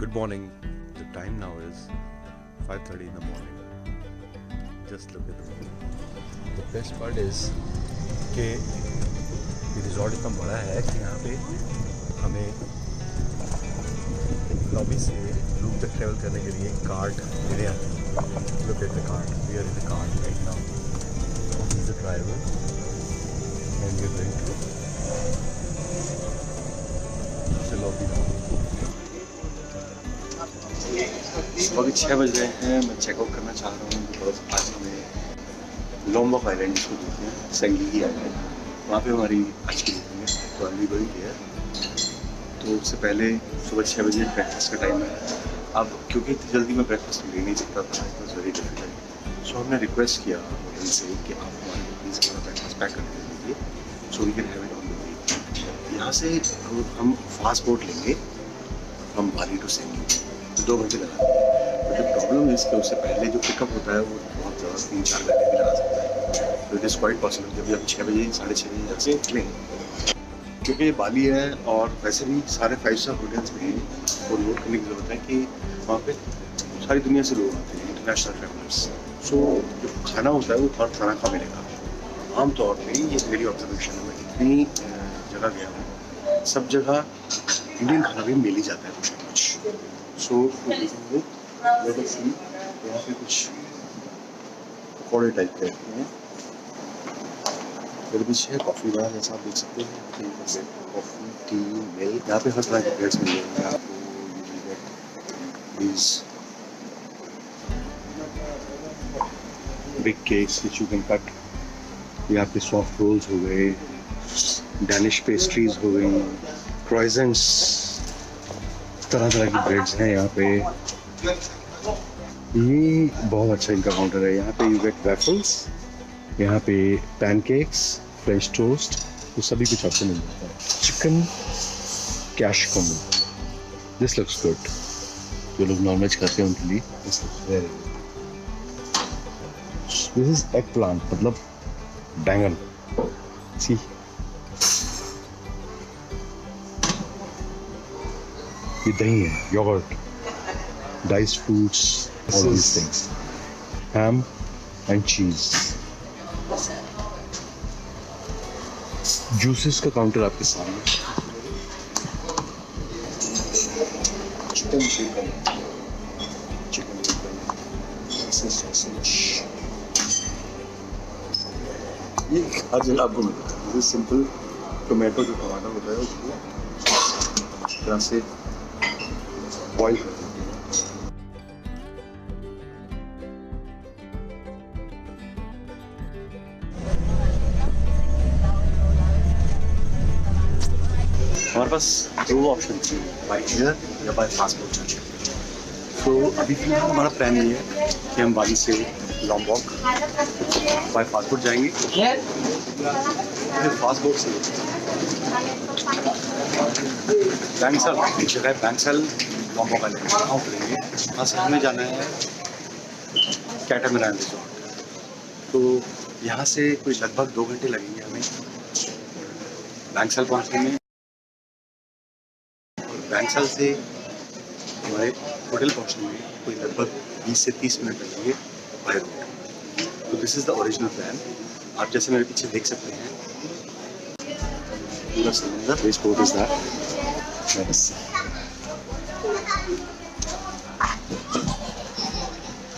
Good morning. The time now is 5:30 in the morning. Just look at the view. The best part is कि ये resort इतना बड़ा है कि यहाँ पे हमें लॉबी से रूम तक ट्रैवल करने के लिए कार्ट मिले आते हैं. Look at the cart. We are in the cart right now. This is the driver, and we are going to the lobby now. सुबह के 6 बज रहे हैं. मैं चेकआउट करना चाह रहा हूँ बिकॉज आज हमें लोम्बोक आइलैंड इसको देखते हैं, संगीगी आइलैंड. वहाँ पे हमारी आज की मीटिंग है तो अर्ली बड़ी है. तो उससे पहले सुबह 6 बजे ब्रेकफास्ट का टाइम है. अब क्योंकि इतनी जल्दी मैं ब्रेकफास्ट ले नहीं सकता था, इट वॉज वेरी डिफिकल्ट. सो हमने रिक्वेस्ट किया होटल से कि आप हमारे को प्लीज़ हमारा ब्रेकफास्ट पैक करके दे दीजिए so we can have it on the way. यहाँ से हम फास्ट बोट लेंगे फ्रॉम बाली टू संगीगी, 2 घंटे लगाते हैं. बट द प्रॉब्लम है कि उससे पहले जो पिकअप होता है वो बहुत ज़्यादा 3-4 घंटे भी लगा सकता है. तो इट इज़ क्वाइट पॉसिबल कि अभी हम 6 बजे 6:30 बजे यहाँ से निकलें क्योंकि ये बाली है और वैसे भी सारे 5 स्टार होटल्स में वो नोट करने की ज़रूरत है कि वहाँ पे सारी दुनिया से लोग आते हैं, इंटरनेशनल ट्रैवलर्स. सो जो खाना होता है वो हर तरह का मिलेगा. आमतौर पे ये मेरी ऑब्जर्वेशन है, मैं इतनी जगह गया हूँ, सब जगह इंडियन खाना भी मिल ही जाता है कुछ ना कुछ. सो यहाँ पे कुछ पकौड़े टाइप के हैं. मेरे पीछे है कॉफ़ी बार, जैसा आप देख सकते हैं. कॉफ़ी, टी, मिल्क, यहाँ पे हर तरह के ब्रेड्स मिल जाएंगे आपको. These big cakes which you can cut. यहाँ पे सॉफ्ट रोल्स हो गए, डैनिश पेस्ट्रीज हो गई, croissants, तरह तरह की ब्रेड्स हैं यहाँ पे. ये बहुत अच्छा इनका काउंटर है. यहाँ पे यू गेट वैफल्स, यहाँ पे पैनकेक्स, फ्रेंच टोस्ट, वो सभी कुछ आपको मिल जाता है. Chicken cash combo, this looks good. जो लोग नॉनवेज खाते हैं उनके लिए दिस इज एग प्लांट, मतलब बैंगन. सी ये दही है, yogurt, diced fruits, all these things, ham and cheese. Juices का काउंटर आपके सामने. चिकन सॉसेज, ये हर जगह आपको मिलता है. ये सिंपल टोमेटो जो टमाटर होता है उसको इस तरह से बॉइल कर देते हैं. हमारे पास 2 ऑप्शन थे, बाय एयर या बाय पासपोर्ट. तो अभी फिलहाल हमारा प्लान ये है कि हम बाली से लोम्बोक बाय पासपोर्ट जाएंगे, फिर फास्टबोट से बैंगसल, एक जगह है बैंगसल, लोम्बोक आइलैंड, वहाँ उतरेंगे. वहाँ से हमें जाना है कैटामरान रिजॉर्ट. तो यहाँ से कोई लगभग 2 घंटे लगेंगे हमें बैंगसल पहुँचने में. बैंगसल से हमारे होटल पहुँचने में कोई लगभग 20 से 30 मिनट लगेंगे बाय रोड. तो this is the original plan. आप जैसे मेरे पीछे देख सकते हैं पूरा समुंदर. This boat is that.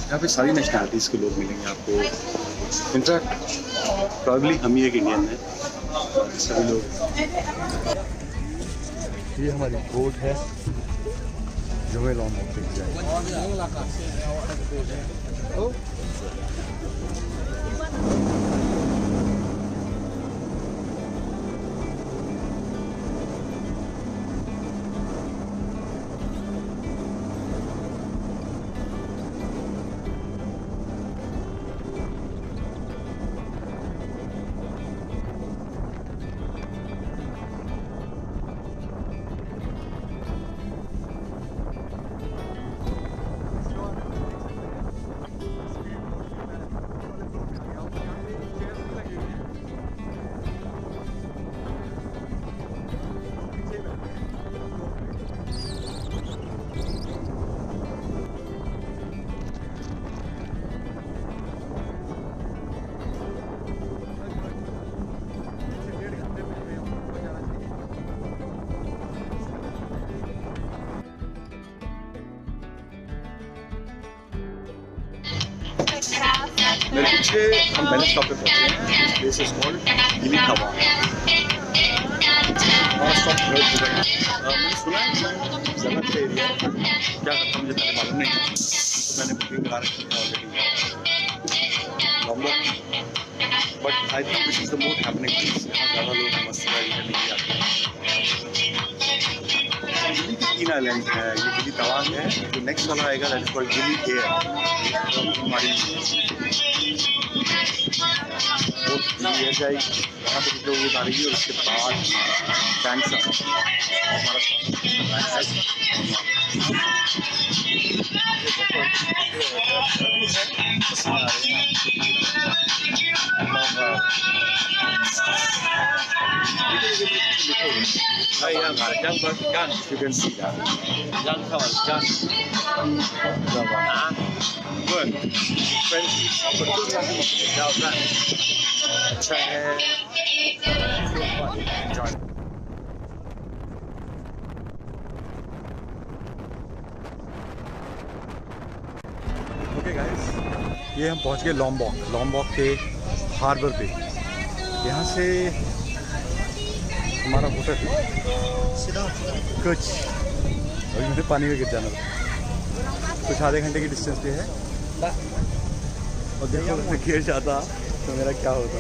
यहाँ पे सारी नेशनैलिटीज़ के लोग मिलेंगे आपको. इनफैक्ट प्रॉब्ली हम ही एक इंडियन है, सभी लोग. ये हमारी बोट है जो हमें लोम्बोक तक जाएगी. मेरे पीछे हम पहले स्टॉप पे पहुंचे हैं. दिस इज कॉल्ड गिली तवा. हमारा स्टॉप बहुत दूर है. मैंने सुना है जगह पे एरिया क्या करता मुझे पहले मालूम नहीं था, तो मैंने बुकिंग करा रखी है already लॉम्बॉक. But I think this is the most happening place. यहाँ ज़्यादा लोग मस्त नहीं आते हैं. गिली के 3 आइलैंड है. ये गिली तवांग है. जो नेक्स्ट वाला आएगा दैट इज कॉल्ड गिली एयर. हमारी वो एयर जाएगी वहाँ पे जो उतारेगी और उसके बाद बैंक्सा हमारा you can see that. Good. अच्छा है. ओके गाइस, ये हम पहुंच गए लॉम्बॉक के हार्बर पे. यहाँ से हमारा होटल कुछ अभी मुझे पानी में गिर जाना था. कुछ आधे घंटे की डिस्टेंस पे है. और देखो मैं गिर जाता तो मेरा क्या होता.